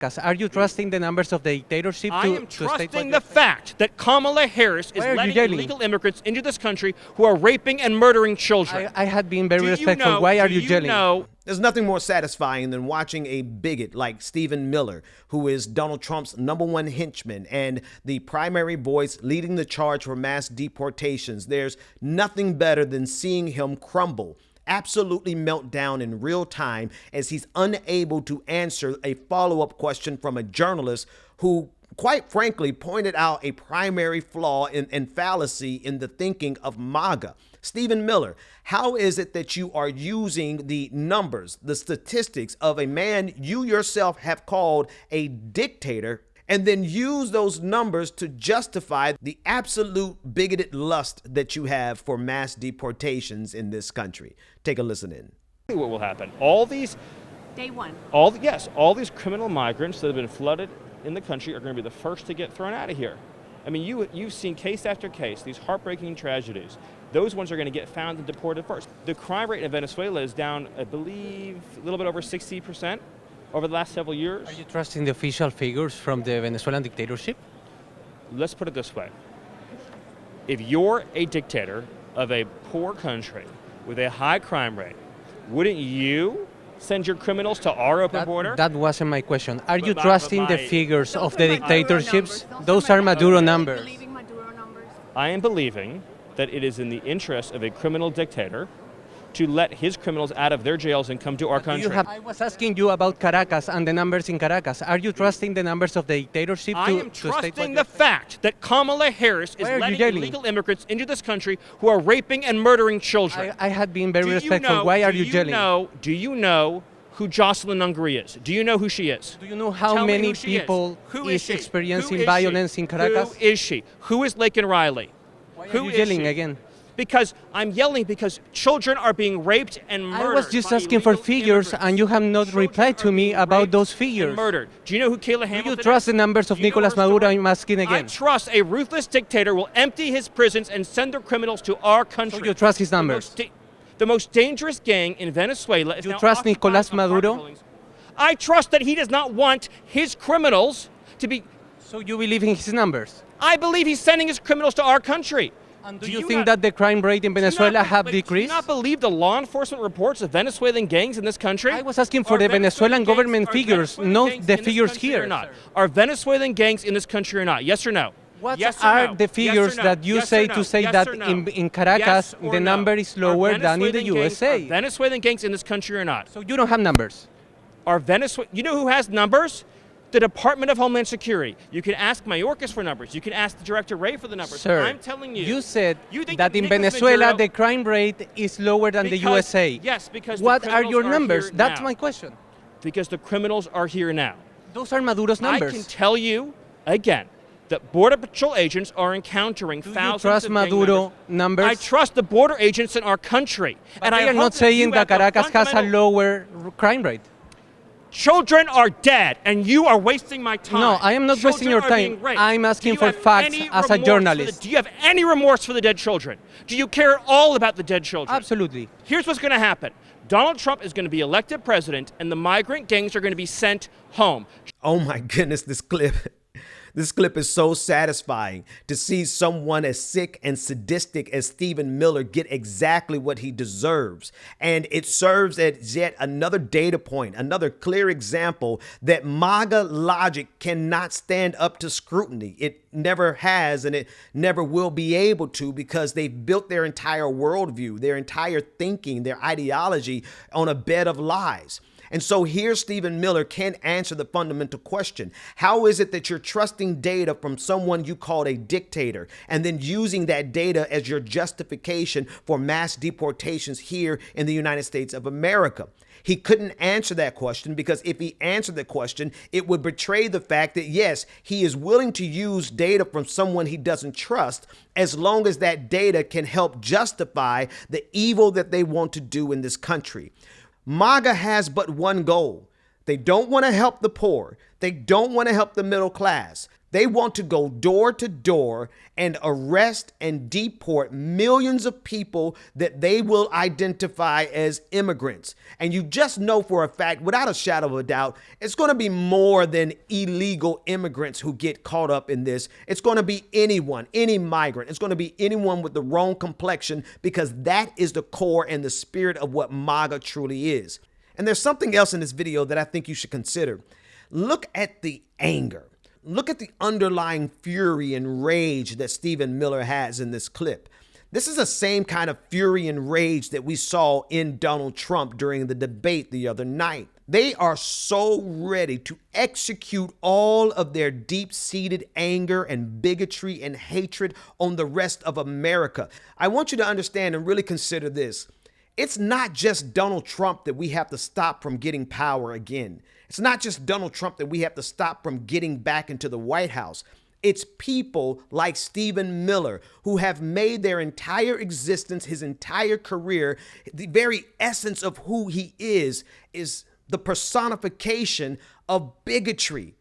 Are you trusting the numbers of the dictatorship? I am trusting the fact that Kamala Harris is letting illegal immigrants into this country who are raping and murdering children. I had been very respectful. Why are you yelling? There's nothing more satisfying than watching a bigot like Stephen Miller, who is Donald Trump's #1 henchman and the primary voice leading the charge for mass deportations. There's nothing better than seeing him crumble, absolutely melt down in real time as he's unable to answer a follow-up question from a journalist who, quite frankly, pointed out a primary flaw and fallacy in the thinking of MAGA. Stephen Miller, how is it that you are using the numbers, the statistics of a man you yourself have called a dictator, and then use those numbers to justify the absolute bigoted lust that you have for mass deportations in this country? Take a listen in. What will happen? All these Day one. all these criminal migrants that have been flooded in the country are going to be the first to get thrown out of here. I mean, you've seen case after case, these heartbreaking tragedies. Those ones are going to get found and deported first. The crime rate in Venezuela is down, I believe, a little bit over 60% over the last several years. Are you trusting the official figures from the Venezuelan dictatorship? Let's put it this way. If you're a dictator of a poor country with a high crime rate, wouldn't you send your criminals to our open border? That wasn't my question. Are you trusting the figures of the dictatorships? Those are Maduro numbers. I am believing that it is in the interest of a criminal dictator to let his criminals out of their jails and come to our country. I was asking you about Caracas and the numbers in Caracas. Are you trusting the numbers of the dictatorship? I am trusting the fact that Kamala Harris is letting illegal immigrants into this country who are raping and murdering children. I had been very respectful. Why are you yelling? Do you know who Jocelyn Nungri is? Do you know who she is? Do you know how many people is experiencing violence in Caracas? Who is she? Who is Laken Riley? Why are you yelling again? Because I'm yelling because children are being raped and murdered. I was just asking for figures, and you have not replied to me about those figures. Murdered. Do you know who Kayla Hamilton is? Do you trust the numbers of Nicolas Maduro? I'm asking again. I trust a ruthless dictator will empty his prisons and send their criminals to our country. So you trust his numbers? The most dangerous gang in Venezuela is now. You trust Nicolas Maduro? I trust that he does not want his criminals to be. So you believe in his numbers? I believe he's sending his criminals to our country. And do you think that the crime rate in Venezuela have decreased? Do you not believe the law enforcement reports of Venezuelan gangs in this country? I was asking for the Venezuelan government figures, not the figures here. Are Venezuelan gangs in this country or not? Yes or no? What are the figures that you say to say that in Caracas the number is lower than in the USA? Are Venezuelan gangs in this country or not? So you don't have numbers? You know who has numbers? The Department of Homeland Security. You can ask Mayorkas for numbers. You can ask the Director Ray for the numbers. Sir, I'm telling you. You said that in Venezuela the crime rate is lower than the USA. Yes, because what are your numbers? That's my question. Because the criminals are here now. Those are Maduro's numbers. I can tell you again that Border Patrol agents are encountering thousands trust of Maduro numbers? I trust the border agents in our country. But they are not saying that Caracas has a lower crime rate. Children are dead, and you are wasting my time. No, I am not wasting your time. I'm asking for facts as a journalist. Do you have any remorse for the dead children? Do you care at all about the dead children? Absolutely. Here's what's going to happen. Donald Trump is going to be elected president, and the migrant gangs are going to be sent home. Oh my goodness, this clip. This clip is so satisfying to see someone as sick and sadistic as Stephen Miller get exactly what he deserves. And it serves as yet another data point, another clear example that MAGA logic cannot stand up to scrutiny. It never has, and it never will be able to, because they've built their entire worldview, their entire thinking, their ideology on a bed of lies. And so here Stephen Miller can answer the fundamental question. How is it that you're trusting data from someone you called a dictator and then using that data as your justification for mass deportations here in the United States of America? He couldn't answer that question because if he answered the question, it would betray the fact that, yes, he is willing to use data from someone he doesn't trust as long as that data can help justify the evil that they want to do in this country. MAGA has but one goal. They don't want to help the poor. They don't want to help the middle class. They want to go door to door and arrest and deport millions of people that they will identify as immigrants. And you just know for a fact, without a shadow of a doubt, it's going to be more than illegal immigrants who get caught up in this. It's going to be anyone, any migrant. It's going to be anyone with the wrong complexion, because that is the core and the spirit of what MAGA truly is. And there's something else in this video that I think you should consider. Look at the anger. Look at the underlying fury and rage that Stephen Miller has in this clip. This is the same kind of fury and rage that we saw in Donald Trump during the debate the other night. They are so ready to execute all of their deep-seated anger and bigotry and hatred on the rest of America. I want you to understand and really consider this. It's not just Donald Trump that we have to stop from getting power again. It's not just Donald Trump that we have to stop from getting back into the White House. It's people like Stephen Miller who have made their entire existence, his entire career, the very essence of who he is the personification of bigotry.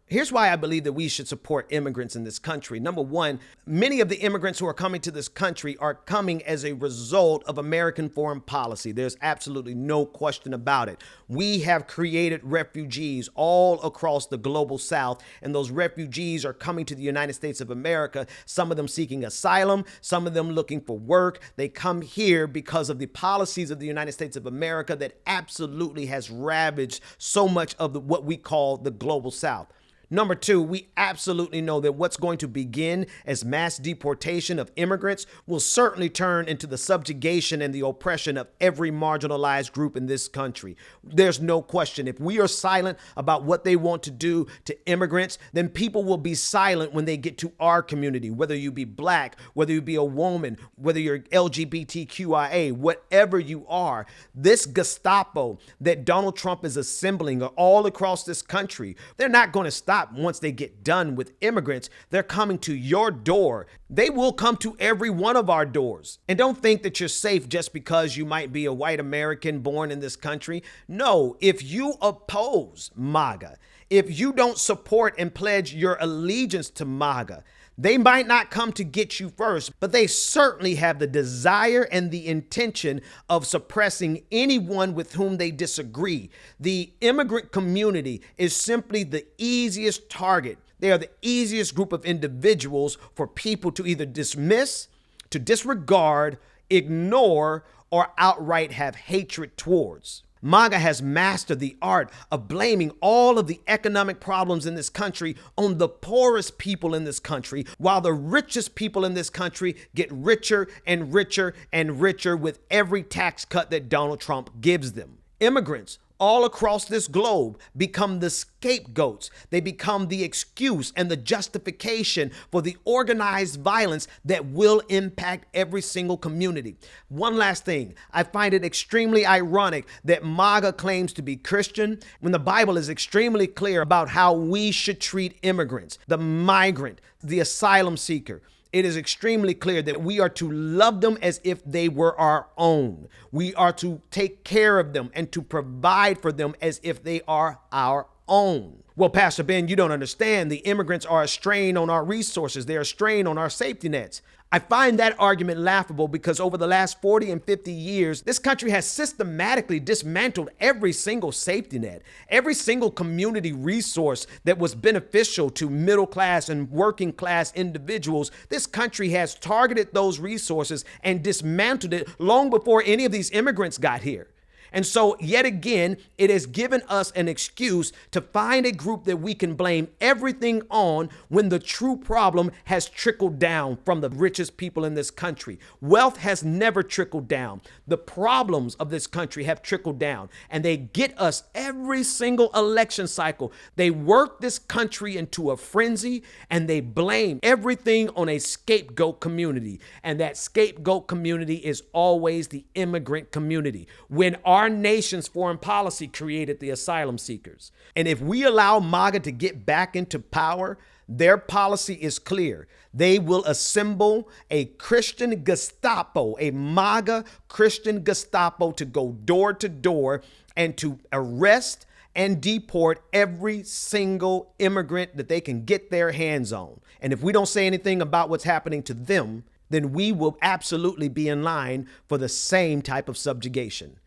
Here's why I believe that we should support immigrants in this country. Number one, many of the immigrants who are coming to this country are coming as a result of American foreign policy. There's absolutely no question about it. We have created refugees all across the global South, and those refugees are coming to the United States of America, some of them seeking asylum, some of them looking for work. They come here because of the policies of the United States of America that absolutely has ravaged so much of what we call the global South. Number two, we absolutely know that what's going to begin as mass deportation of immigrants will certainly turn into the subjugation and the oppression of every marginalized group in this country. There's no question. If we are silent about what they want to do to immigrants, then people will be silent when they get to our community, whether you be black, whether you be a woman, whether you're LGBTQIA, whatever you are. This Gestapo that Donald Trump is assembling all across this country, they're not going to stop once they get done with immigrants. They're coming to your door. They will come to every one of our doors. And don't think that you're safe just because you might be a white American born in this country. No, if you oppose MAGA, if you don't support and pledge your allegiance to MAGA, they might not come to get you first, but they certainly have the desire and the intention of suppressing anyone with whom they disagree. The immigrant community is simply the easiest target. They are the easiest group of individuals for people to either dismiss, to disregard, ignore, or outright have hatred towards. MAGA has mastered the art of blaming all of the economic problems in this country on the poorest people in this country, while the richest people in this country get richer and richer and richer with every tax cut that Donald Trump gives them. Immigrants all across this globe become the scapegoats. They become the excuse and the justification for the organized violence that will impact every single community. One last thing, I find it extremely ironic that MAGA claims to be Christian when the Bible is extremely clear about how we should treat immigrants, the migrant, the asylum seeker. It is extremely clear that we are to love them as if they were our own. We are to take care of them and to provide for them as if they are our own. Well, Pastor Ben, you don't understand. The immigrants are a strain on our resources. They're a strain on our safety nets. I find that argument laughable because over the last 40 and 50 years, this country has systematically dismantled every single safety net, every single community resource that was beneficial to middle class and working class individuals. This country has targeted those resources and dismantled it long before any of these immigrants got here. And so yet again, it has given us an excuse to find a group that we can blame everything on when the true problem has trickled down from the richest people in this country. Wealth has never trickled down. The problems of this country have trickled down, and they get us every single election cycle. They work this country into a frenzy, and they blame everything on a scapegoat community. And that scapegoat community is always the immigrant community. When our nation's foreign policy created the asylum seekers. And if we allow MAGA to get back into power, their policy is clear. They will assemble a Christian Gestapo, a MAGA Christian Gestapo, to go door to door and to arrest and deport every single immigrant that they can get their hands on. And if we don't say anything about what's happening to them, then we will absolutely be in line for the same type of subjugation.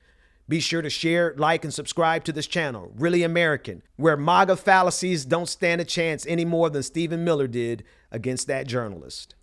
Be sure to share, like, and subscribe to this channel, Really American, where MAGA fallacies don't stand a chance any more than Stephen Miller did against that journalist.